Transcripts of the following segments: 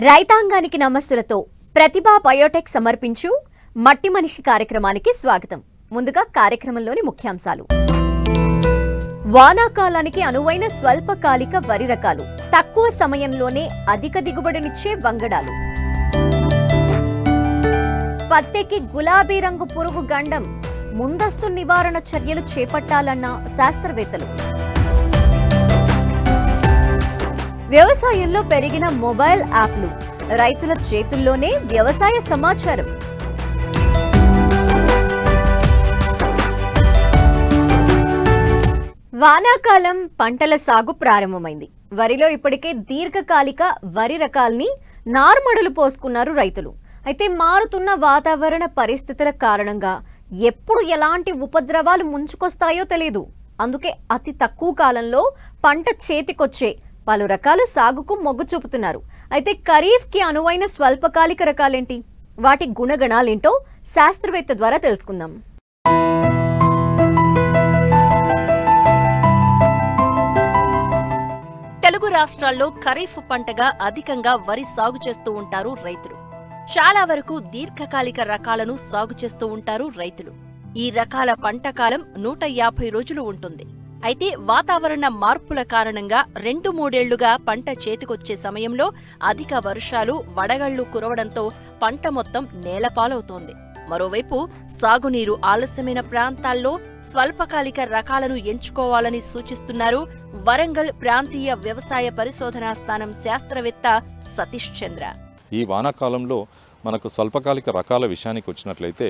రైతాంగానికి నమస్సులతో ప్రతిభా బయోటెక్ సమర్పించు మట్టి మనిషి కార్యక్రమానికి స్వాగతం. ముందుగా కార్యక్రమంలోని ముఖ్యాంశాలు. వానాకాలానికి అనువైన స్వల్పకాలిక వరి రకాలు, తక్కువ సమయంలోనే అధిక దిగుబడినిచ్చే వంగడాలు. పత్తికి గులాబీ రంగు పురుగు గండం, ముందస్తు నివారణ చర్యలు చేపట్టాలన్న శాస్త్రవేత్తలు. వ్యవసాయంలో పెరిగిన మొబైల్ యాప్లు, రైతుల చేతుల్లోనే వ్యవసాయ సమాచారం. వానాకాలం పంటల సాగు ప్రారంభమైంది. వరిలో ఇప్పటికే దీర్ఘకాలిక వరి రకాల్ని నారుమడులు పోసుకున్నారు రైతులు. అయితే మారుతున్న వాతావరణ పరిస్థితుల కారణంగా ఎప్పుడు ఎలాంటి ఉపద్రవాలు ముంచుకొస్తాయో తెలియదు. అందుకే అతి తక్కువ కాలంలో పంట చేతికొచ్చే పలు రకాల సాగుకు మొగ్గు చూపుతున్నారు. అయితే ఖరీఫ్ కి అనువైన స్వల్పకాలిక రకాలేంటి, వాటి గుణగణాలేంటో శాస్త్రవేత్త ద్వారా తెలుసుకుందాం. తెలుగు రాష్ట్రాల్లో ఖరీఫ్ పంటగా అధికంగా వరి సాగు చేస్తూ ఉంటారు రైతులు. చాలా వరకు దీర్ఘకాలిక రకాలను సాగు చేస్తూ ఉంటారు రైతులు. ఈ రకాల పంట కాలం 150 రోజులు ఉంటుంది. అయితే వాతావరణ మార్పుల కారణంగా 2-3 పంట చేతికొచ్చే సమయంలో అధిక వర్షాలు, వడగళ్లు కురవడంతో పంట మొత్తం నేలపాలవుతోంది. మరోవైపు సాగునీరు ఆలస్యమైన ప్రాంతాల్లో స్వల్పకాలిక రకాలను ఎంచుకోవాలని సూచిస్తున్నారు వరంగల్ ప్రాంతీయ వ్యవసాయ పరిశోధనా స్థానం శాస్త్రవేత్త సతీష్ చంద్ర. ఈ వానాకాలంలో మనకు స్వల్పకాలిక రకాల విషయానికి వచ్చినట్లయితే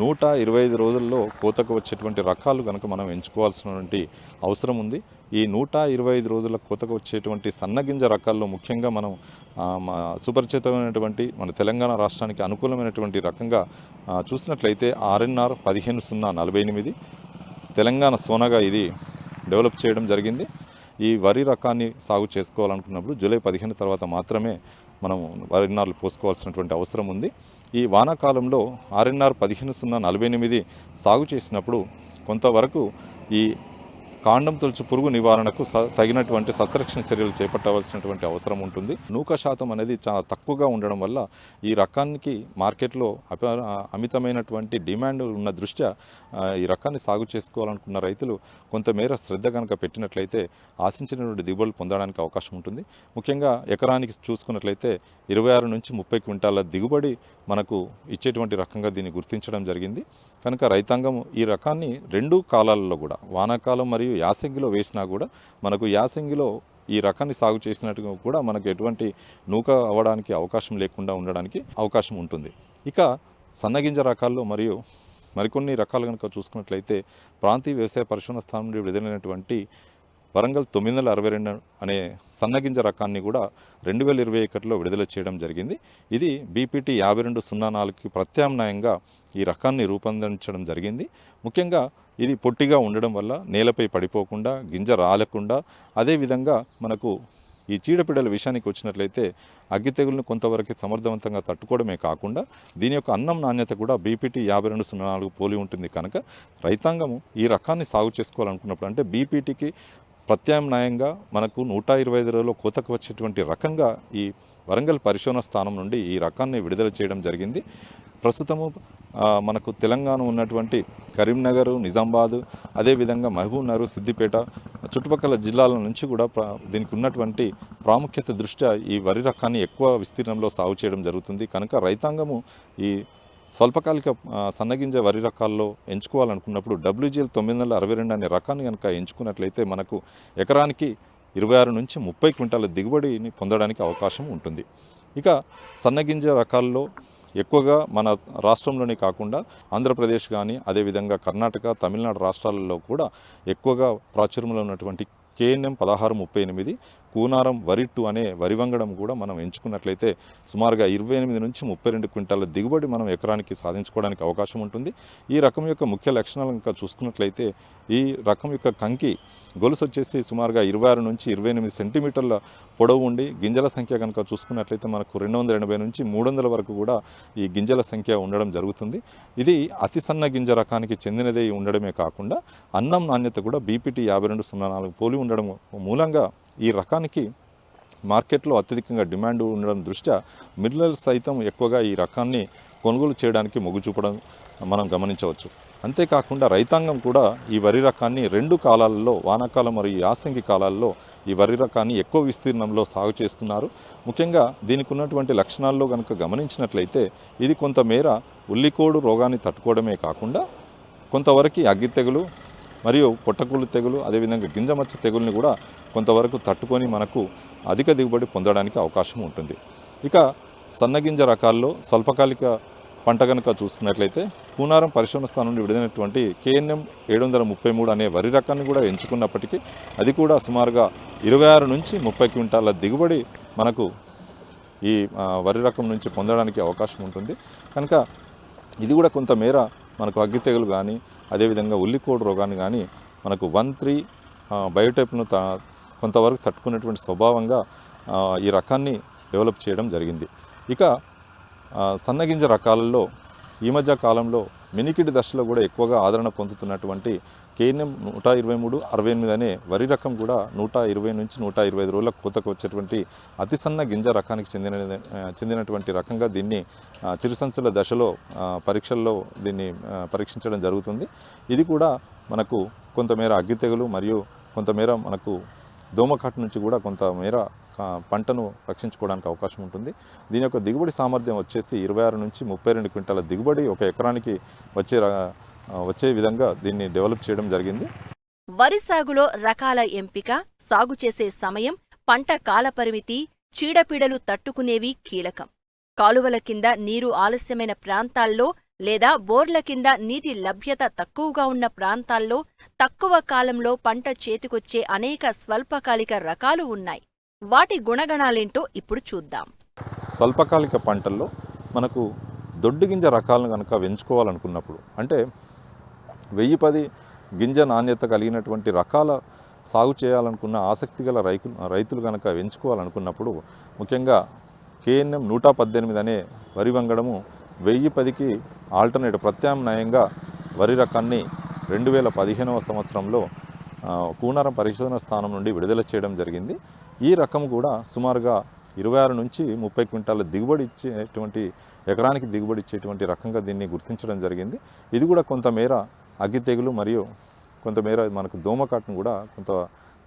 125 రోజుల్లో కోతకు వచ్చేటువంటి రకాలు కనుక మనం ఎంచుకోవాల్సినటువంటి అవసరం ఉంది. ఈ 125 రోజుల కోతకు వచ్చేటువంటి సన్నగింజ రకాల్లో ముఖ్యంగా మనం సుపరిచితమైనటువంటి మన తెలంగాణ రాష్ట్రానికి అనుకూలమైనటువంటి రకంగా చూసినట్లయితే RNR 15-048 తెలంగాణ సోనాగా ఇది డెవలప్ చేయడం జరిగింది. ఈ వరి రకాన్ని సాగు చేసుకోవాలనుకున్నప్పుడు జూలై 15 తర్వాత మాత్రమే మనం వరి నార్లు పోసుకోవాల్సినటువంటి అవసరం ఉంది. ఈ వానాకాలంలో RNR 15-048 సాగు చేసినప్పుడు కొంతవరకు ఈ కాండం తొలుచు పురుగు నివారణకు తగినటువంటి సస్యరక్షణ చర్యలు చేపట్టవలసినటువంటి అవసరం ఉంటుంది. నూక శాతం అనేది చాలా తక్కువగా ఉండడం వల్ల ఈ రకానికి మార్కెట్లో అమితమైనటువంటి డిమాండ్ ఉన్న దృష్ట్యా ఈ రకాన్ని సాగు చేసుకోవాలనుకున్న రైతులు కొంతమేర శ్రద్ధ కనుక పెట్టినట్లయితే ఆశించినటువంటి దిగుబడులు పొందడానికి అవకాశం ఉంటుంది. ముఖ్యంగా ఎకరానికి చూసుకున్నట్లయితే 26 నుంచి 30 క్వింటాల దిగుబడి మనకు ఇచ్చేటువంటి రకంగా దీన్ని గుర్తించడం జరిగింది. కనుక రైతాంగం ఈ రకాన్ని 2 కాలాలలో కూడా వానాకాలం మరియు యాసంగిలో వేసినా కూడా మనకు యాసంగిలో ఈ రకాన్ని సాగు చేసినట్టుగా కూడా మనకు ఎటువంటి నూక అవ్వడానికి అవకాశం లేకుండా ఉండడానికి అవకాశం ఉంటుంది. ఇక సన్నగింజ రకాల్లో మరియు మరికొన్ని రకాలు కనుక చూసుకున్నట్లయితే ప్రాంతీయ వ్యవసాయ పరిశోధన స్థానం నుండి విడుదలైనటువంటి వరంగల్ 962 అనే సన్నగింజ రకాన్ని కూడా 2021లో విడుదల చేయడం జరిగింది. ఇది BPT 5204కి ప్రత్యామ్నాయంగా ఈ రకాన్ని రూపొందించడం జరిగింది. ముఖ్యంగా ఇది పొట్టిగా ఉండడం వల్ల నేలపై పడిపోకుండా, గింజ రాలకుండా, అదేవిధంగా మనకు ఈ చీడపీడల విషయానికి వచ్చినట్లయితే అగ్గి తెగులను కొంతవరకు సమర్థవంతంగా తట్టుకోవడమే కాకుండా దీని యొక్క అన్నం నాణ్యత కూడా BPT 5204 పోలి ఉంటుంది. కనుక రైతాంగము ఈ రకాన్ని సాగు చేసుకోవాలనుకున్నప్పుడు అంటే BPTకి ప్రత్యామ్నాయంగా మనకు 125 రోజుల్లో కోతకు వచ్చేటువంటి రకంగా ఈ వరంగల్ పరిశోధన స్థానం నుండి ఈ రకాన్ని విడుదల చేయడం జరిగింది. ప్రస్తుతము మనకు తెలంగాణ ఉన్నటువంటి కరీంనగర్, నిజామాబాద్, అదేవిధంగా మహబూబ్నగర్, సిద్దిపేట చుట్టుపక్కల జిల్లాల నుంచి కూడా దీనికి ఉన్నటువంటి ప్రాముఖ్యత దృష్ట్యా ఈ వరి రకాన్ని ఎక్కువ విస్తీర్ణంలో సాగు చేయడం జరుగుతుంది. కనుక రైతాంగము ఈ స్వల్పకాలిక సన్నగింజ వరి రకాల్లో ఎంచుకోవాలనుకున్నప్పుడు WGL 962 అనే రకాన్ని కనుక ఎంచుకున్నట్లయితే మనకు ఎకరానికి 26 నుంచి 30 క్వింటాల దిగుబడిని పొందడానికి అవకాశం ఉంటుంది. ఇక సన్నగింజ రకాల్లో ఎక్కువగా మన రాష్ట్రంలోనే కాకుండా ఆంధ్రప్రదేశ్ కానీ, అదేవిధంగా కర్ణాటక, తమిళనాడు రాష్ట్రాలలో కూడా ఎక్కువగా ప్రాచుర్యంలో ఉన్నటువంటి KNM 1638 కూనారం వరి 2 అనే వరి వంగడం కూడా మనం ఎంచుకున్నట్లయితే సుమారుగా 28 నుంచి 32 క్వింటాల దిగుబడి మనం ఎకరానికి సాధించుకోవడానికి అవకాశం ఉంటుంది. ఈ రకం యొక్క ముఖ్య లక్షణాలు కనుక చూసుకున్నట్లయితే ఈ రకం యొక్క కంకి గొలుసు వచ్చేసి సుమారుగా 26 నుంచి 28 సెంటీమీటర్ల పొడవు ఉండి గింజల సంఖ్య కనుక చూసుకున్నట్లయితే మనకు 280 నుంచి 300 వరకు కూడా ఈ గింజల సంఖ్య ఉండడం జరుగుతుంది. ఇది అతి సన్న గింజ రకానికి చెందినదే ఉండడమే కాకుండా అన్నం నాణ్యత కూడా BPT 5204 పోలి ఉండడం మూలంగా ఈ రకానికి మార్కెట్లో అత్యధికంగా డిమాండ్ ఉండడం దృష్ట్యా మిల్లర్స్ సైతం ఎక్కువగా ఈ రకాన్ని కొనుగోలు చేయడానికి మొగ్గు చూపడం మనం గమనించవచ్చు. అంతేకాకుండా రైతాంగం కూడా ఈ వరి రకాన్ని 2 కాలాలలో, వానాకాలం మరియు యాసంగి కాలాల్లో ఈ వరి రకాన్ని ఎక్కువ విస్తీర్ణంలో సాగు చేస్తున్నారు. ముఖ్యంగా దీనికి ఉన్నటువంటి లక్షణాల్లో కనుక గమనించినట్లయితే ఇది కొంతమేర ఉల్లికోడు రోగాన్ని తట్టుకోవడమే కాకుండా కొంతవరకు అగ్గి తెగులు మరియు పొట్టకుళ్ళు తెగులు, అదేవిధంగా గింజమచ్చ తెగుల్ని కూడా కొంతవరకు తట్టుకొని మనకు అధిక దిగుబడి పొందడానికి అవకాశం ఉంటుంది. ఇక సన్నగింజ రకాల్లో స్వల్పకాలిక పంట కనుక చూసుకున్నట్లయితే పూనారం పరిశ్రమ స్థానం నుండి విడుదలైనటువంటి KNM 733 అనే వరి రకాన్ని కూడా ఎంచుకున్నప్పటికీ అది కూడా సుమారుగా 26 నుంచి 30 క్వింటాల దిగుబడి మనకు ఈ వరి రకం నుంచి పొందడానికి అవకాశం ఉంటుంది. కనుక ఇది కూడా కొంతమేర మనకు అగ్గి తెగులు కానీ, అదేవిధంగా ఉల్లికోడు రోగాన్ని కానీ మనకు 1-3 బయోటైప్ను కొంతవరకు తట్టుకునేటువంటి స్వభావంగా ఈ రకాన్ని డెవలప్ చేయడం జరిగింది. ఇక సన్నగింజ రకాలలో ఈ మధ్య కాలంలో మినికిడి దశలో కూడా ఎక్కువగా ఆదరణ పొందుతున్నటువంటి KNM 123-68 అనే వరి రకం కూడా 120 నుంచి 125 రోజుల కోతకు వచ్చేటువంటి అతి సన్న గింజ రకానికి చెందినటువంటి రకంగా దీన్ని చిరుసంచుల దశలో పరీక్షల్లో దీన్ని పరీక్షించడం జరుగుతుంది. ఇది కూడా మనకు కొంతమేర అగ్గి తెగులు మరియు కొంతమేర మనకు దోమకాటు నుంచి కూడా కొంతమేర పంటను రక్షించుకోవడానికి అవకాశం ఉంటుంది. దీని యొక్క దిగుబడి సామర్థ్యం వచ్చేసి 26 నుంచి 32 క్వింటాల దిగుబడి ఒక ఎకరానికి వచ్చే విధంగా దీన్ని డెవలప్ చేయడం జరిగింది. వరి సాగులో రకాల ఎంపిక, సాగు చేసే సమయం, పంట కాలపరిమితి, చీడపీడలు తట్టుకునేవి కీలకం. కాలువల కింద నీరు ఆలస్యమైన ప్రాంతాల్లో లేదా బోర్ల కింద నీటి లభ్యత తక్కువగా ఉన్న ప్రాంతాల్లో తక్కువ కాలంలో పంట చేతికొచ్చే అనేక స్వల్పకాలిక రకాలు ఉన్నాయి. వాటి గుణగణాలేంటో ఇప్పుడు చూద్దాం. స్వల్పకాలిక పంటల్లో మనకు దొడ్డు గింజ రకాలను కనుక ఎంచుకోవాలనుకున్నప్పుడు, అంటే 1010 గింజ నాణ్యత కలిగినటువంటి రకాల సాగు చేయాలనుకున్న ఆసక్తి గల రైతులు కనుక ఎంచుకోవాలనుకున్నప్పుడు ముఖ్యంగా KNM 118 అనే వరి వంగడము 1010కి ఆల్టర్నేటివ్ ప్రత్యామ్నాయంగా వరి రకాన్ని 2015వ సంవత్సరంలో కూనారం పరిశోధన స్థానం నుండి విడుదల చేయడం జరిగింది. ఈ రకం కూడా సుమారుగా 26 నుంచి 30 క్వింటాల దిగుబడి ఇచ్చేటువంటి ఎకరానికి దిగుబడి ఇచ్చేటువంటి రకంగా దీన్ని గుర్తించడం జరిగింది. ఇది కూడా కొంతమేర అగ్గి తెగులు మరియు కొంతమేర మనకు దోమకాటును కూడా కొంత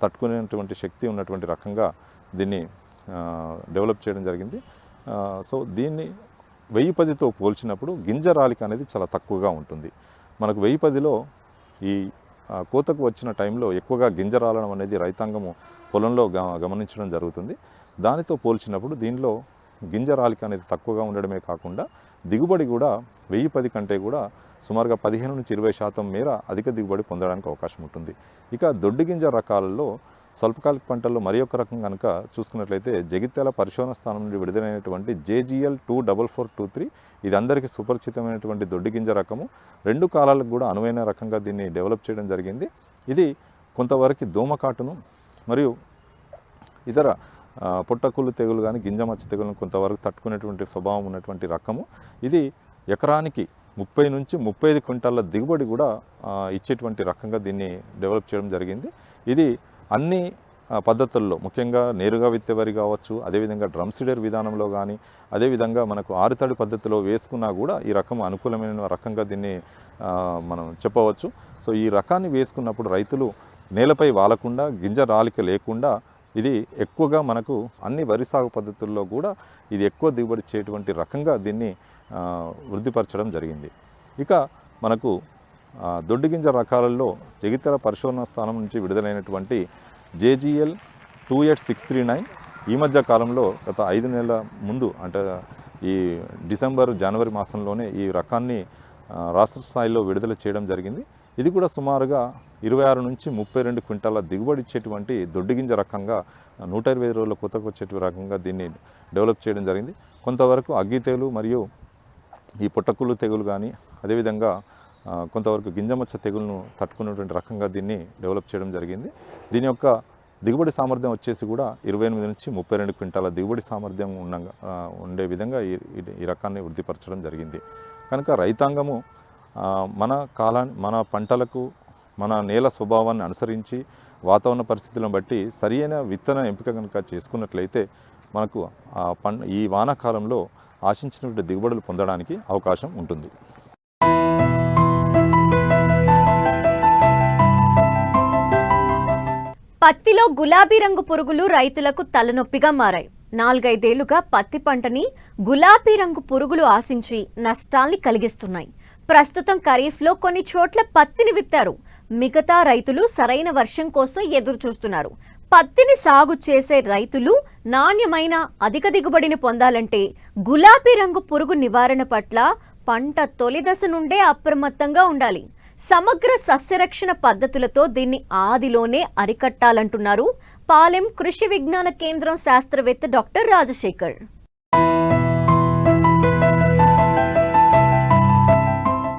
తట్టుకునేటువంటి శక్తి ఉన్నటువంటి రకంగా దీన్ని డెవలప్ చేయడం జరిగింది. సో దీన్ని 1010తో పోల్చినప్పుడు గింజ రాలిక అనేది చాలా తక్కువగా ఉంటుంది. మనకు 1010లో ఈ కోతకు వచ్చిన టైంలో ఎక్కువగా గింజ రాలడం అనేది రైతాంగము పొలంలో గమనించడం జరుగుతుంది. దానితో పోల్చినప్పుడు దీనిలో గింజ రాలిక అనేది తక్కువగా ఉండడమే కాకుండా దిగుబడి కూడా 1010 కంటే కూడా సుమారుగా 15 నుంచి 20% మేర అధిక దిగుబడి పొందడానికి అవకాశం ఉంటుంది. ఇక దొడ్డు గింజ రకాలలో స్వల్పకాలిక పంటల్లో మరి ఒక రకం కనుక చూసుకున్నట్లయితే జగిత్యాల పరిశోధన స్థానం నుండి విడుదలైనటువంటి JGL 24423 ఇది అందరికీ సుపరిచితమైనటువంటి దొడ్డు గింజ రకము. 2 కాలాలకు కూడా అనువైన రకంగా దీన్ని డెవలప్ చేయడం జరిగింది. ఇది కొంతవరకు దోమకాటును మరియు ఇతర పొట్టకుళ్ళు తెగులు కానీ గింజమచ్చ తెగులను కొంతవరకు తట్టుకునేటువంటి స్వభావం ఉన్నటువంటి రకము. ఇది ఎకరానికి 30 నుంచి 35 క్వింటాల దిగుబడి కూడా ఇచ్చేటువంటి రకంగా దీన్ని డెవలప్ చేయడం జరిగింది. ఇది అన్ని పద్ధతుల్లో ముఖ్యంగా నేరుగా విత్తే వరి కావచ్చు, అదేవిధంగా డ్రమ్ సీడర్ విధానంలో కానీ, అదేవిధంగా మనకు ఆరుతడి పద్ధతిలో వేసుకున్నా కూడా ఈ రకం అనుకూలమైన రకంగా దీన్ని మనం చెప్పవచ్చు. సో ఈ రకాన్ని వేసుకున్నప్పుడు రైతులు నేలపై వాలకుండా, గింజ రాలిక లేకుండా ఇది ఎక్కువగా మనకు అన్ని వరి సాగు పద్ధతుల్లో కూడా ఇది ఎక్కువ దిగుబడి ఇచ్చేటువంటి రకంగా దీన్ని వృద్ధిపరచడం జరిగింది. ఇక మనకు దొడ్డు గింజ రకాలలో జగిత్యాల పరిశోధన స్థానం నుంచి విడుదలైనటువంటి JGL 28639 ఈ మధ్య కాలంలో గత 5 నెలల ముందు అంటే ఈ జనవరి మాసంలోనే ఈ రకాన్ని రాష్ట్ర స్థాయిలో విడుదల చేయడం జరిగింది. ఇది కూడా సుమారుగా 26 నుంచి 32 క్వింటాల దిగుబడి ఇచ్చేటువంటి దొడ్డు గింజ రకంగా 120 రోజుల కొత్తకు వచ్చేటువంటి రకంగా దీన్ని డెవలప్ చేయడం జరిగింది. కొంతవరకు అగ్గి తెగులు మరియు ఈ పొట్టకుళ్ళు తెగులు కానీ, అదేవిధంగా కొంతవరకు గింజమచ్చ తెగులను తట్టుకునేటువంటి రకంగా దీన్ని డెవలప్ చేయడం జరిగింది. దీని యొక్క దిగుబడి సామర్థ్యం వచ్చేసి కూడా 28 నుంచి 32 క్వింటాల దిగుబడి సామర్థ్యం ఉండే విధంగా ఈ రకాన్ని వృద్ధిపరచడం జరిగింది. కనుక రైతాంగము మన పంటలకు మన నేల స్వభావాన్ని అనుసరించి వాతావరణ పరిస్థితులను బట్టి సరియైన విత్తన ఎంపిక కనుక చేసుకున్నట్లయితే మనకు ఈ వానాకాలంలో ఆశించినటువంటి దిగుబడులు పొందడానికి అవకాశం ఉంటుంది. పత్తిలో గులాబీ రంగు పురుగులు రైతులకు తలనొప్పిగా మారాయి. 4-5 ఏళ్లుగా పత్తి పంటని గులాబీ రంగు పురుగులు ఆశించి నష్టాల్ని కలిగిస్తున్నాయి. ప్రస్తుతం ఖరీఫ్లో కొన్ని చోట్ల పత్తిని విత్తారు. మిగతా రైతులు సరైన వర్షం కోసం ఎదురు చూస్తున్నారు. పత్తిని సాగు చేసే రైతులు నాణ్యమైన అధిక దిగుబడిని పొందాలంటే గులాబీ రంగు పురుగు నివారణ పట్ల పంట తొలి దశ నుండే అప్రమత్తంగా ఉండాలి. సమగ్ర సస్యరక్షణ పద్ధతులతో దీన్ని ఆదిలోనే అరికట్టాలంటున్నారు పాలెం కృషి విజ్ఞాన కేంద్రం శాస్త్రవేత్త డాక్టర్ రాజశేఖర్.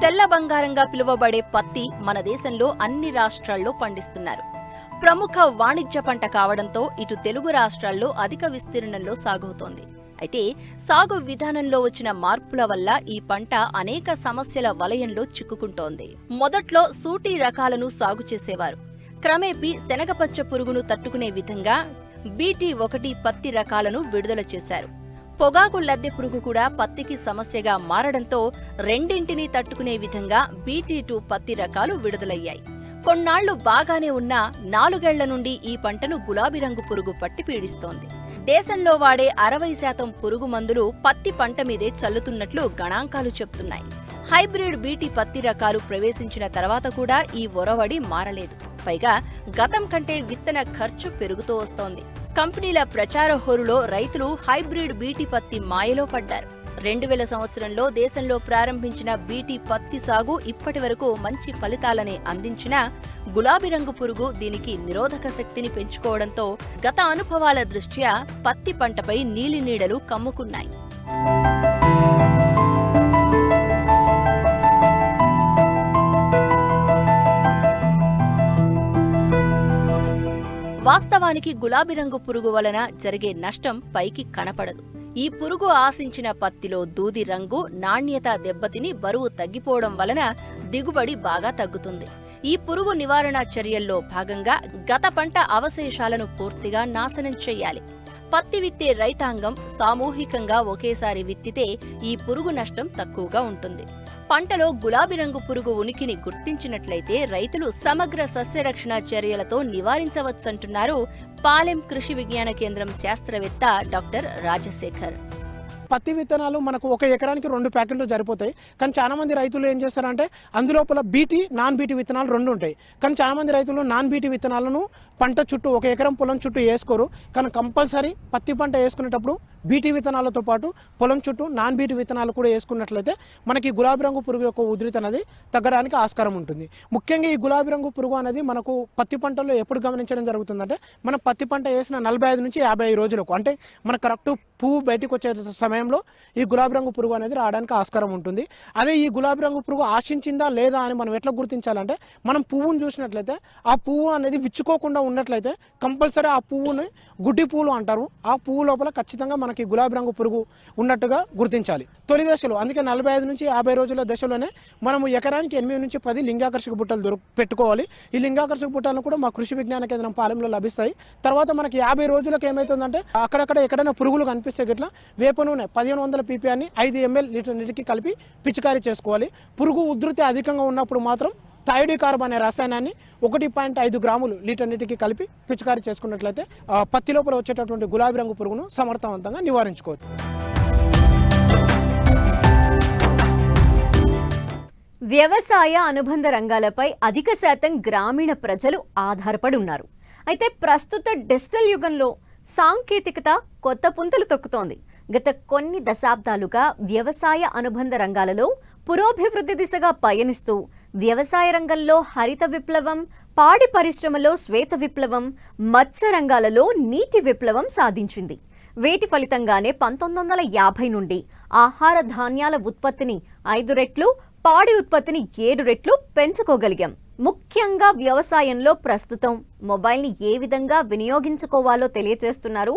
తెల్ల బంగారంగా పిలువబడే పత్తి మన దేశంలో అన్ని రాష్ట్రాల్లో పండిస్తున్నారు. ప్రముఖ వాణిజ్య పంట కావడంతో ఇటు తెలుగు రాష్ట్రాల్లో అధిక విస్తీర్ణంలో సాగుతోంది. అయితే సాగు విధానంలో వచ్చిన మార్పుల వల్ల ఈ పంట అనేక సమస్యల వలయంలో చిక్కుకుంటోంది. మొదట్లో సూటి రకాలను సాగు చేసేవారు. క్రమేపీ శనగపచ్చ పురుగును తట్టుకునే విధంగా BT1 పత్తి రకాలను విడుదల చేశారు. పొగాకు లద్దె పురుగు కూడా పత్తికి సమస్యగా మారడంతో రెండింటినీ తట్టుకునే విధంగా BT2 పత్తి రకాలు విడుదలయ్యాయి. కొన్నాళ్లు బాగానే ఉన్నా 4 ఏళ్ల నుండి ఈ పంటను గులాబీ రంగు పురుగు పట్టి పీడిస్తోంది. దేశంలో వాడే 60% పురుగు మందులు పత్తి పంట మీదే చల్లుతున్నట్లు గణాంకాలు చెప్తున్నాయి. హైబ్రిడ్ BT పత్తి రకాలు ప్రవేశించిన తర్వాత కూడా ఈ ఒరవడి మారలేదు. పైగా గతం కంటే విత్తన ఖర్చు పెరుగుతూ వస్తోంది. కంపెనీల ప్రచార హోరులో రైతులు హైబ్రిడ్ BT పత్తి మాయలో పడ్డారు. 2000 సంవత్సరంలో దేశంలో ప్రారంభించిన BT పత్తి సాగు ఇప్పటి వరకు మంచి ఫలితాలనే అందించినా గులాబీ రంగు పురుగు దీనికి నిరోధక శక్తిని పెంచుకోవడంతో గత అనుభవాల దృష్ట్యా పత్తి పంటపై నీలి నీడలు కమ్ముకున్నాయి. వాస్తవానికి గులాబీ రంగు పురుగు వలన జరిగే నష్టం పైకి కనపడదు. ఈ పురుగు ఆశించిన పత్తిలో దూది రంగు, నాణ్యత దెబ్బతిని బరువు తగ్గిపోవడం వలన దిగుబడి బాగా తగ్గుతుంది. ఈ పురుగు నివారణ చర్యల్లో భాగంగా గత పంట అవశేషాలను పూర్తిగా నాశనం చెయ్యాలి. పత్తి విత్తే రైతాంగం సామూహికంగా ఒకేసారి విత్తితే ఈ పురుగు నష్టం తక్కువగా ఉంటుంది. పంటలో గులాబీ రంగు పురుగు ఉనికిని గుర్తించినట్లయితే రైతులు సమగ్ర సస్యరక్షణ చర్యలతో నివారించవచ్చంటున్నారు పాలెం కృషి విజ్ఞాన కేంద్రం శాస్త్రవేత్త డాక్టర్ రాజశేఖర్. పత్తి విత్తనాలు మనకు 1 ఎకరానికి 2 ప్యాకెట్లు సరిపోతాయి. కానీ చాలా మంది రైతులు ఏం చేస్తారంటే అందులోపల BT, నాన్ BT విత్తనాలు 2 ఉంటాయి. కానీ చాలా మంది రైతులు నాన్ BT విత్తనాలను పంట చుట్టూ 1 ఎకరం పొలం చుట్టూ వేసుకోరు. కానీ కంపల్సరీ పత్తి పంట వేసుకునేటప్పుడు BT విత్తనాలతో పాటు పొలం చుట్టూ నాన్ BT విత్తనాలు కూడా వేసుకున్నట్లయితే మనకి గులాబీ రంగు పురుగు యొక్క ఉధృతి అనేది తగ్గడానికి ఆస్కారం ఉంటుంది. ముఖ్యంగా ఈ గులాబీ రంగు పురుగు అనేది మనకు పత్తి పంటల్లో ఎప్పుడు గమనించడం జరుగుతుందంటే మనం పత్తి పంట వేసిన 45 నుంచి 55 రోజులకు, అంటే మన కరెక్ట్ పువ్వు బయటకు వచ్చే సమయంలో ఈ గులాబీ రంగు పురుగు అనేది రావడానికి ఆస్కారం ఉంటుంది. అదే ఈ గులాబీ రంగు పురుగు ఆశించిందా లేదా అని మనం ఎట్లా గుర్తించాలంటే మనం పువ్వును చూసినట్లయితే ఆ పువ్వు అనేది విచ్చుకోకుండా ఉన్నట్లయితే కంపల్సరీ ఆ పువ్వుని గుడ్డి పువ్వులు అంటారు. ఆ పువ్వు లోపల ఖచ్చితంగా మనకి గులాబీ రంగు పురుగు ఉన్నట్టుగా గుర్తించాలి. తొలి దశలో, అందుకే 45 నుంచి 50 రోజుల దశలోనే మనము ఎకరానికి 8 నుంచి 10 లింగాకర్షక బుట్టలు పెట్టుకోవాలి. ఈ లింగాకర్షక బుట్టలను కూడా మా కృషి విజ్ఞాన కేంద్రం పాలెంలో లభిస్తాయి. తర్వాత మనకి 50 రోజులకు ఏమవుతుందంటే అక్కడక్కడ ఎక్కడైనా పురుగులు కనిపిస్తే గిట్లా వేప నూనె 1500 ppm 5 ml లీటర్ నీటికి కలిపి పిచికారీ చేసుకోవాలి. పురుగు ఉధృతి అధికంగా ఉన్నప్పుడు మాత్రం థైయోడికార్బ్ అనే రసాయనాన్ని 1.5 గ్రాములు లీటర్ నీటికి కలిపి పిచికారీ చేసుకున్నట్లయితే పత్తి లోపల వచ్చేటటువంటి గులాబీ రంగు పురుగును సమర్థవంతంగా నివారించుకోవచ్చు. వ్యవసాయ అనుబంధ రంగాలపై అధిక శాతం గ్రామీణ ప్రజలు ఆధారపడి ఉన్నారు. అయితే ప్రస్తుత డిజిటల్ యుగంలో సాంకేతికత కొత్త పుంతలు తొక్కుతోంది. గత కొన్ని దశాబ్దాలుగా వ్యవసాయ అనుబంధ రంగాలలో పురోభివృద్ధి దిశగా పయనిస్తూ వ్యవసాయ రంగంలో హరిత విప్లవం, పాడి పరిశ్రమలో శ్వేత విప్లవం, మత్స్య రంగాలలో నీటి విప్లవం సాధించింది. వీటి ఫలితంగానే 1950 నుండి ఆహార ధాన్యాల ఉత్పత్తిని 5 రెట్లు, పాడి ఉత్పత్తిని 7 రెట్లు పెంచుకోగలిగాం. ముఖ్యంగా వ్యవసాయంలో ప్రస్తుతం మొబైల్ని ఏ విధంగా వినియోగించుకోవాలో తెలియజేస్తున్నారు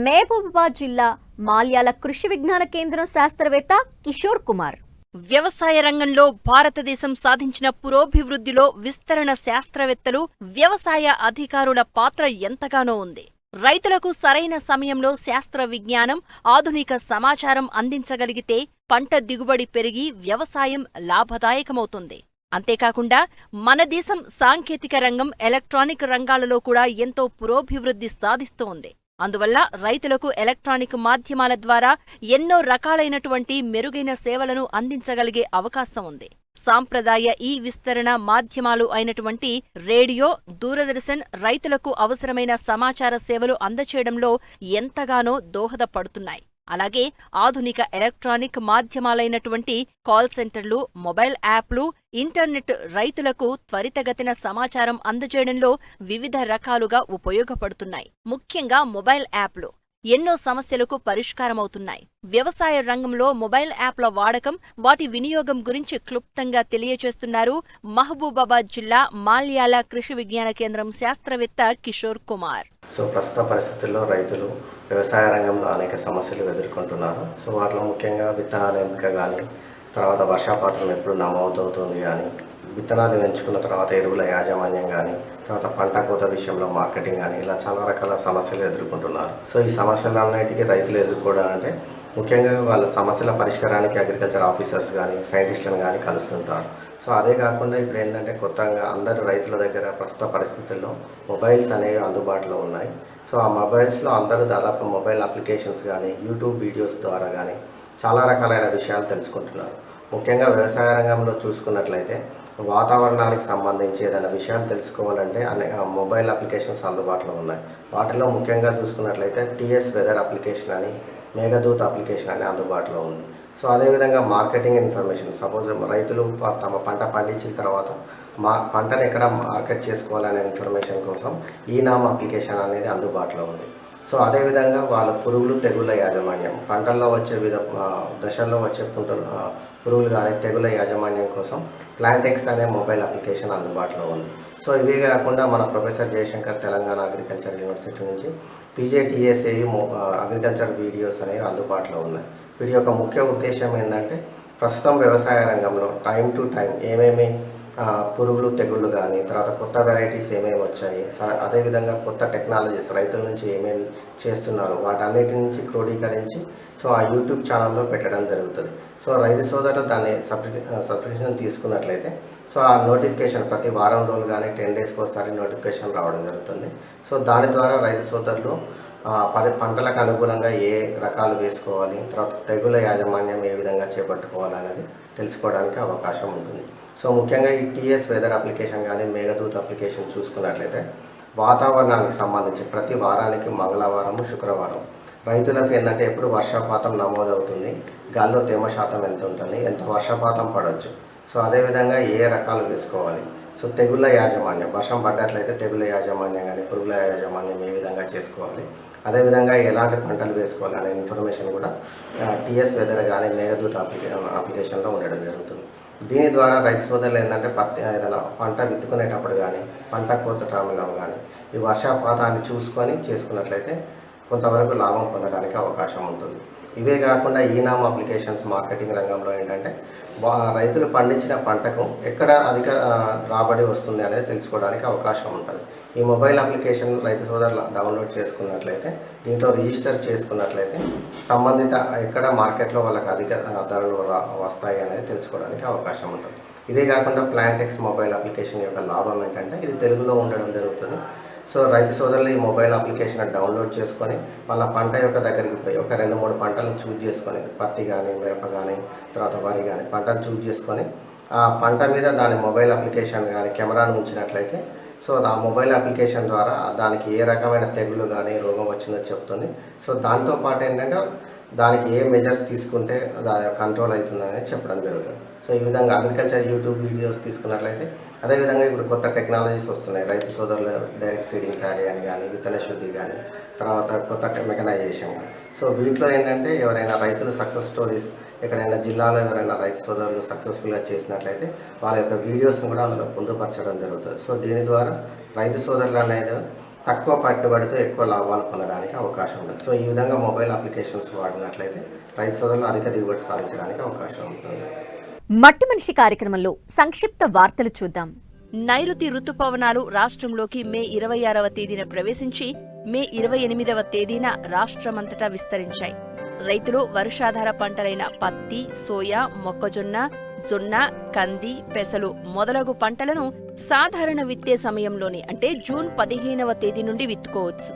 మహబూబాబాద్ జిల్లా మాల్యాల కృషి విజ్ఞాన కేంద్రం శాస్త్రవేత్త కిషోర్ కుమార్. వ్యవసాయ రంగంలో భారతదేశం సాధించిన పురోభివృద్ధిలో విస్తరణ శాస్త్రవేత్తలు, వ్యవసాయ అధికారుల పాత్ర ఎంతగానో ఉంది. రైతులకు సరైన సమయంలో శాస్త్ర విజ్ఞానం, ఆధునిక సమాచారం అందించగలిగితే పంట దిగుబడి పెరిగి వ్యవసాయం లాభదాయకమవుతుంది. అంతేకాకుండా మన దేశం సాంకేతిక రంగం, ఎలక్ట్రానిక్ రంగాలలో కూడా ఎంతో పురోభివృద్ధి సాధిస్తోంది. అందువల్ల రైతులకు ఎలక్ట్రానిక్ మాధ్యమాల ద్వారా ఎన్నో రకాలైనటువంటి మెరుగైన సేవలను అందించగలిగే అవకాశం ఉంది. సాంప్రదాయ ఈ విస్తరణ మాధ్యమాలు అయినటువంటి రేడియో, దూరదర్శన్ రైతులకు అవసరమైన సమాచార సేవలు అందచేయడంలో ఎంతగానో దోహదపడుతున్నాయి. అలాగే ఆధునిక ఎలక్ట్రానిక్ మాధ్యమాలైనటువంటి కాల్ సెంటర్లు, మొబైల్ యాప్లు, ఇంటర్నెట్ రైతులకు త్వరితగతిన సమాచారం అందజేయడంలో వివిధ రకాలుగా ఉపయోగపడుతున్నాయి. ముఖ్యంగా మొబైల్ యాప్లు ఎన్నో సమస్యలకు పరిష్కారమవుతున్నాయి. వ్యవసాయ రంగంలో మొబైల్ యాప్ల వాడకం, వాటి వినియోగం గురించి క్లుప్తంగా తెలియజేస్తున్నారు మహబూబాబాద్ జిల్లా మాల్యాల కృషి విజ్ఞాన కేంద్రం శాస్త్రవేత్త కిషోర్ కుమార్. ప్రస్తుత పరిస్థితుల్లో రైతులు వ్యవసాయ రంగంలో అనేక సమస్యలు ఎదుర్కొంటున్నారు. వాటిలో ముఖ్యంగా విత్తనాల ఎంపిక కానీ, తర్వాత వర్షపాతం ఎప్పుడు నమోదవుతుంది కానీ, విత్తనాలు ఎంచుకున్న తర్వాత ఎరువుల యాజమాన్యం కానీ, తర్వాత పంట కోత విషయంలో మార్కెటింగ్ కానీ, ఇలా చాలా రకాల సమస్యలు ఎదుర్కొంటున్నారు. ఈ సమస్యలన్నిటికీ రైతులు ఎదుర్కోవడాలంటే ముఖ్యంగా వాళ్ళ సమస్యల పరిష్కారానికి అగ్రికల్చర్ ఆఫీసర్స్ కానీ, సైంటిస్టులను కానీ కలుస్తుంటారు. అదే కాకుండా ఇప్పుడు ఏంటంటే కొత్తగా అందరు రైతుల దగ్గర ప్రస్తుత పరిస్థితుల్లో మొబైల్స్ అనేవి అందుబాటులో ఉన్నాయి. ఆ మొబైల్స్లో అందరూ దాదాపు మొబైల్ అప్లికేషన్స్ కానీ, యూట్యూబ్ వీడియోస్ ద్వారా కానీ చాలా రకాలైన విషయాలు తెలుసుకుంటున్నారు. ముఖ్యంగా వ్యవసాయ రంగంలో చూసుకున్నట్లయితే వాతావరణానికి సంబంధించి ఏదైనా విషయాలు తెలుసుకోవాలంటే మొబైల్ అప్లికేషన్స్ అందుబాటులో ఉన్నాయి. వాటిలో ముఖ్యంగా చూసుకున్నట్లయితే టీఎస్ వెదర్ అప్లికేషన్ అని, మేఘదూత్ అప్లికేషన్ అని అందుబాటులో ఉంది. అదేవిధంగా మార్కెటింగ్ ఇన్ఫర్మేషన్, సపోజ్ రైతులు తమ పంట పండించిన తర్వాత పంటను ఎక్కడ మార్కెట్ చేసుకోవాలనే ఇన్ఫర్మేషన్ కోసం ఈనామ్ అప్లికేషన్ అనేది అందుబాటులో ఉంది. అదేవిధంగా వాళ్ళ పురుగులు, తెగుళ్ళ యాజమాన్యం, పంటల్లో వచ్చే దశల్లో వచ్చే పురుగులు కానీ తెగుళ్ళ యాజమాన్యం కోసం ప్లాంటెక్స్ అనే మొబైల్ అప్లికేషన్ అందుబాటులో ఉంది. ఇవే కాకుండా మన professor Jayashankar Telangana agriculture university నుంచి PJTSA అగ్రికల్చర్ వీడియోస్ అనేవి అందుబాటులో ఉన్నాయి. వీడి యొక్క ముఖ్య ఉద్దేశం ఏంటంటే ప్రస్తుతం వ్యవసాయ రంగంలో టైం టు టైం ఏమేమి పురుగులు, తెగుళ్ళు కానీ, తర్వాత కొత్త వెరైటీస్ ఏమేమి వచ్చాయి, అదేవిధంగా కొత్త టెక్నాలజీస్ రైతుల నుంచి ఏమేమి చేస్తున్నారు, వాటన్నిటి నుంచి క్రోడీకరించి ఆ యూట్యూబ్ ఛానల్లో పెట్టడం జరుగుతుంది. రైతు సోదరులు దాన్ని సబ్స్క్రిప్షన్ తీసుకున్నట్లయితే ఆ నోటిఫికేషన్ ప్రతి వారం రోజులు కానీ 10 డేస్కి ఒకసారి నోటిఫికేషన్ రావడం జరుగుతుంది. దాని ద్వారా రైతు సోదరులు పంటలకు అనుగుణంగా ఏ రకాలు వేసుకోవాలి, తర్వాత తెగుల యాజమాన్యం ఏ విధంగా చేపట్టుకోవాలనేది తెలుసుకోవడానికి అవకాశం ఉంటుంది. ముఖ్యంగా ఈ టీఎస్ వెదర్ అప్లికేషన్ కానీ, మేఘదూత్ అప్లికేషన్ చూసుకున్నట్లయితే వాతావరణానికి సంబంధించి ప్రతి వారానికి మంగళవారము, శుక్రవారం రైతులకు ఏంటంటే ఎప్పుడు వర్షపాతం నమోదవుతుంది, గాల్లో తేమ శాతం ఎంత ఉంటుంది, ఎంత వర్షపాతం పడవచ్చు, అదేవిధంగా ఏ రకాలు వేసుకోవాలి, తెగుళ్ళ యాజమాన్యం, వర్షం పడ్డట్లయితే తెగుళ్ళ యాజమాన్యం కానీ, పురుగుల యాజమాన్యం ఏ విధంగా చేసుకోవాలి, అదేవిధంగా ఎలాంటి పంటలు వేసుకోవాలి అనే ఇన్ఫర్మేషన్ కూడా టీఎస్ వెదర్ కానీ, మేఘదూత్ అప్లికేషన్లో ఉండడం జరుగుతుంది. దీని ద్వారా రైతు సోదరులు ఏంటంటే ఏదైనా పంట విత్తుకునేటప్పుడు కానీ, పంట కోత టైంలో కానీ ఈ వర్షపాతాన్ని చూసుకొని చేసుకున్నట్లయితే కొంతవరకు లాభం పొందడానికి అవకాశం ఉంటుంది. ఇవే కాకుండా ఈనామ్ అప్లికేషన్స్ మార్కెటింగ్ రంగంలో ఏంటంటే రైతులు పండించిన పంటకు ఎక్కడ అధిక రాబడి వస్తుంది అనేది తెలుసుకోవడానికి అవకాశం ఉంటుంది. ఈ మొబైల్ అప్లికేషన్ రైతు సోదరులు డౌన్లోడ్ చేసుకున్నట్లయితే, దీంట్లో రిజిస్టర్ చేసుకున్నట్లయితే సంబంధిత ఎక్కడ మార్కెట్లో వాళ్ళకి అధిక ధరలు వస్తాయి అనేది తెలుసుకోవడానికి అవకాశం ఉంటుంది. ఇదే కాకుండా ప్లాంటెక్స్ మొబైల్ అప్లికేషన్ యొక్క లాభం ఏంటంటే ఇది తెలుగులో ఉండడం జరుగుతుంది. రైతు సోదరులు ఈ మొబైల్ అప్లికేషన్ డౌన్లోడ్ చేసుకొని వాళ్ళ పంట యొక్క దగ్గరికి పోయి ఒక 2-3 పంటలను చూజ్ చేసుకొని, పత్తి కానీ, మిరప కానీ, తర్వాత వరి కానీ పంటను చూజ్ చేసుకొని ఆ పంట మీద దాని మొబైల్ అప్లికేషన్ కానీ కెమెరాను ఉంచినట్లయితే ఆ మొబైల్ అప్లికేషన్ ద్వారా దానికి ఏ రకమైన తెగులు కానీ రోగం వచ్చిందో చెప్తుంది. దాంతోపాటు ఏంటంటే దానికి ఏ మెజర్స్ తీసుకుంటే దాని కంట్రోల్ అవుతుందని చెప్పడం జరుగుతుంది. ఈ విధంగా అగ్రికల్చర్ యూట్యూబ్ వీడియోస్ తీసుకున్నట్లయితే, అదేవిధంగా ఇప్పుడు కొత్త టెక్నాలజీస్ వస్తున్నాయి. రైతు సోదరులు డైరెక్ట్ సీడింగ్ ప్యాడీ అని కానీ, విత్తన శుద్ధి కానీ, తర్వాత కొత్త మెకనైజేషన్. వీటిలో ఏంటంటే ఎవరైనా రైతులు సక్సెస్ స్టోరీస్ ఎక్కడైనా జిల్లాలో ఎవరైనా రైతు సోదరులు సక్సెస్ఫుల్గా చేసినట్లయితే వాళ్ళ యొక్క వీడియోస్ని కూడా అందులో పొందుపరచడం జరుగుతుంది. దీని ద్వారా రైతు సోదరులు అనేది తక్కువ పెట్టుబడితో ఎక్కువ లాభాలు పొందడానికి అవకాశం ఉంది. ఈ విధంగా మొబైల్ అప్లికేషన్స్ వాడినట్లయితే రైతు సోదరులు అధిక దిగుబడి సాధించడానికి అవకాశం ఉంటుంది. మట్టి మనిషి కార్యక్రమంలో సంక్షిప్త వార్తలు చూద్దాం. నైరుతి రుతుపవనాలు రాష్ట్రంలోకి మే 26వ తేదీన ప్రవేశించి మే 28వ తేదీన రాష్ట్రమంతటా విస్తరించాయి. రైతులు వర్షాధార పంటలైన పత్తి, సోయా, మొక్కజొన్న, జొన్న, కంది, పెసలు మొదలగు పంటలను సాధారణ విత్తే సమయంలోనే అంటే జూన్ 15వ తేదీ నుండి విత్తుకోవచ్చు.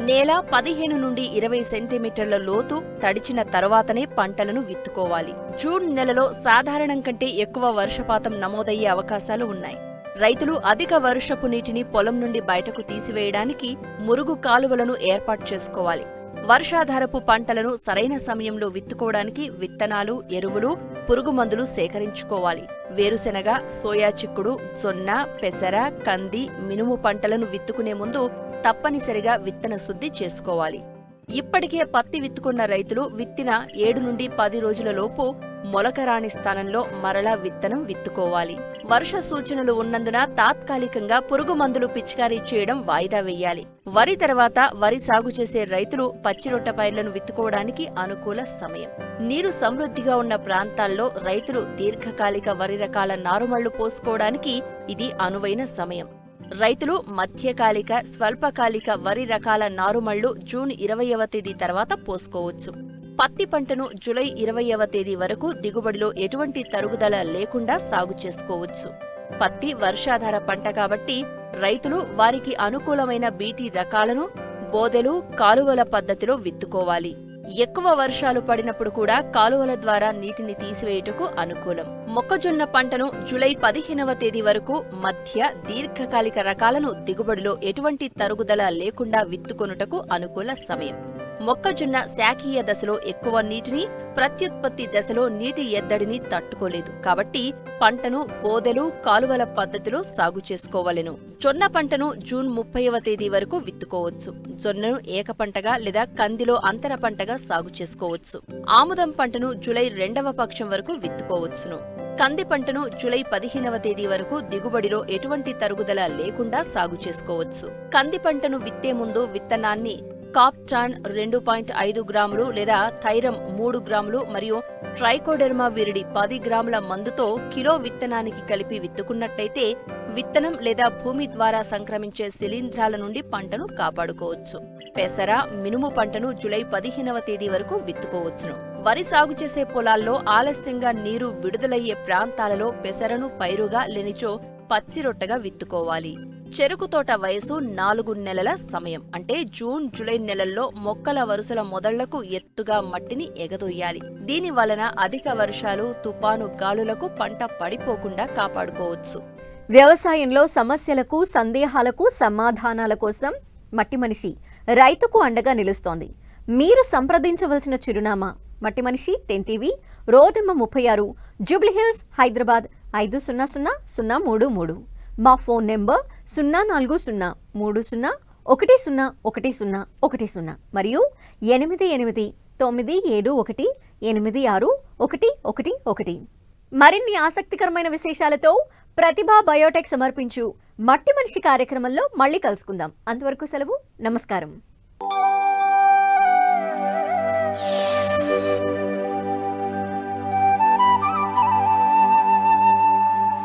నేల 15 నుండి 20 సెంటీమీటర్ల లోతు తడిచిన తరువాతనే పంటలను విత్తుకోవాలి. జూన్ నెలలో సాధారణం కంటే ఎక్కువ వర్షపాతం నమోదయ్యే అవకాశాలు ఉన్నాయి. రైతులు అధిక వర్షపు నీటిని పొలం నుండి బయటకు తీసివేయడానికి మురుగు కాలువలను ఏర్పాటు చేసుకోవాలి. వర్షాధారపు పంటలను సరైన సమయంలో విత్తుకోవడానికి విత్తనాలు, ఎరువులు, పురుగుమందులు సేకరించుకోవాలి. వేరుశెనగ, సోయా చిక్కుడు, జొన్న, పెసర, కంది, మినుము పంటలను విత్తుకునే ముందు తప్పనిసరిగా విత్తన శుద్ధి చేసుకోవాలి. ఇప్పటికే పత్తి విత్తుకున్న రైతులు విత్తిన 7 నుండి 10 రోజుల లోపు మొలక రాని స్థానంలో మరలా విత్తనం విత్తుకోవాలి. వర్ష సూచనలు ఉన్నందున తాత్కాలికంగా పురుగు మందులు పిచికారీ చేయడం వాయిదా వేయాలి. వరి తర్వాత వరి సాగు చేసే రైతులు పచ్చిరొట్ట పైర్లను విత్తుకోవడానికి అనుకూల సమయం. నీరు సమృద్ధిగా ఉన్న ప్రాంతాల్లో రైతులు దీర్ఘకాలిక వరి రకాల నారుమళ్లు పోసుకోవడానికి ఇది అనువైన సమయం. రైతులు మధ్యకాలిక, స్వల్పకాలిక వరి రకాల నారుమళ్లు జూన్ 20వ తేదీ తర్వాత పోసుకోవచ్చు. పత్తి పంటను జూలై 20వ తేదీ వరకు దిగుబడిలో ఎటువంటి తరుగుదల లేకుండా సాగు చేసుకోవచ్చు. పత్తి వర్షాధార పంట కాబట్టి రైతులు వారికి అనుకూలమైన బీటీ రకాలను బోదెలు, కాలువల పద్ధతిలో విత్తుకోవాలి. ఎక్కువ వర్షాలు పడినప్పుడు కూడా కాలువల ద్వారా నీటిని తీసివేయుటకు అనుకూలం. మొక్కజొన్న పంటను జూలై 15వ తేదీ వరకు మధ్య దీర్ఘకాలిక రకాలను దిగుబడిలో ఎటువంటి తరుగుదల లేకుండా విత్తుకొనుటకు అనుకూల సమయం. మొక్కజొన్న శాఖీయ దశలో ఎక్కువ నీటిని, ప్రత్యుత్పత్తి దశలో నీటి ఎద్దడిని తట్టుకోలేదు కాబట్టి పంటను బోదెలు, కాలువల పద్ధతిలో సాగు చేసుకోవలెను. జొన్న పంటను జూన్ 30వ తేదీ వరకు విత్తుకోవచ్చు. జొన్నను ఏక పంటగా లేదా కందిలో అంతర పంటగా సాగు చేసుకోవచ్చు. ఆముదం పంటను జూలై 2వ పక్షం వరకు విత్తుకోవచ్చును. కంది పంటను జూలై 15వ తేదీ వరకు దిగుబడిలో ఎటువంటి తరుగుదల లేకుండా సాగు చేసుకోవచ్చు. కంది పంటను విత్తే ముందు విత్తనాన్ని కాప్టాన్ 2.5 గ్రాములు లేదా థైరమ్ 3 గ్రాములు మరియు ట్రైకోడెర్మా విరిడి 10 గ్రాముల మందుతో కిలో విత్తనానికి కలిపి విత్తుకున్నట్టయితే విత్తనం లేదా భూమి ద్వారా సంక్రమించే శిలీంధ్రాల నుండి పంటను కాపాడుకోవచ్చు. పెసర, మినుము పంటను జూలై 15వ తేదీ వరకు విత్తుకోవచ్చును. వరి సాగు చేసే పొలాల్లో ఆలస్యంగా నీరు విడుదలయ్యే ప్రాంతాలలో పెసరను పైరుగా లేనిచో పచ్చిరొట్టగా విత్తుకోవాలి. చెరుకు తోట వయసు 4 నెలల సమయం అంటే జూన్, జూలై నెలల్లో మొక్కల వరుసల మొదళ్లకు ఎత్తుగా మట్టిని ఎగదొయ్యాలి. దీని వలన అధిక వర్షాలు, తుపాను గాలులకు పంట పడిపోకుండా కాపాడుకోవచ్చు. వ్యవసాయంలో సమస్యలకు, సందేహాలకు సమాధానాల కోసం మట్టి మనిషి రైతుకు అండగా నిలుస్తోంది. మీరు సంప్రదించవలసిన చిరునామా మట్టి మనిషి 10 TV, road number 36, Jubilee Hills, Hyderabad 500033. మా ఫోన్ నెంబర్ 04030101010 మరియు 8897186111. మరిన్ని ఆసక్తికరమైన విశేషాలతో ప్రతిభా బయోటెక్ సమర్పించు మట్టి మనిషి కార్యక్రమంలో మళ్ళీ కలుసుకుందాం. అంతవరకు సెలవు, నమస్కారం.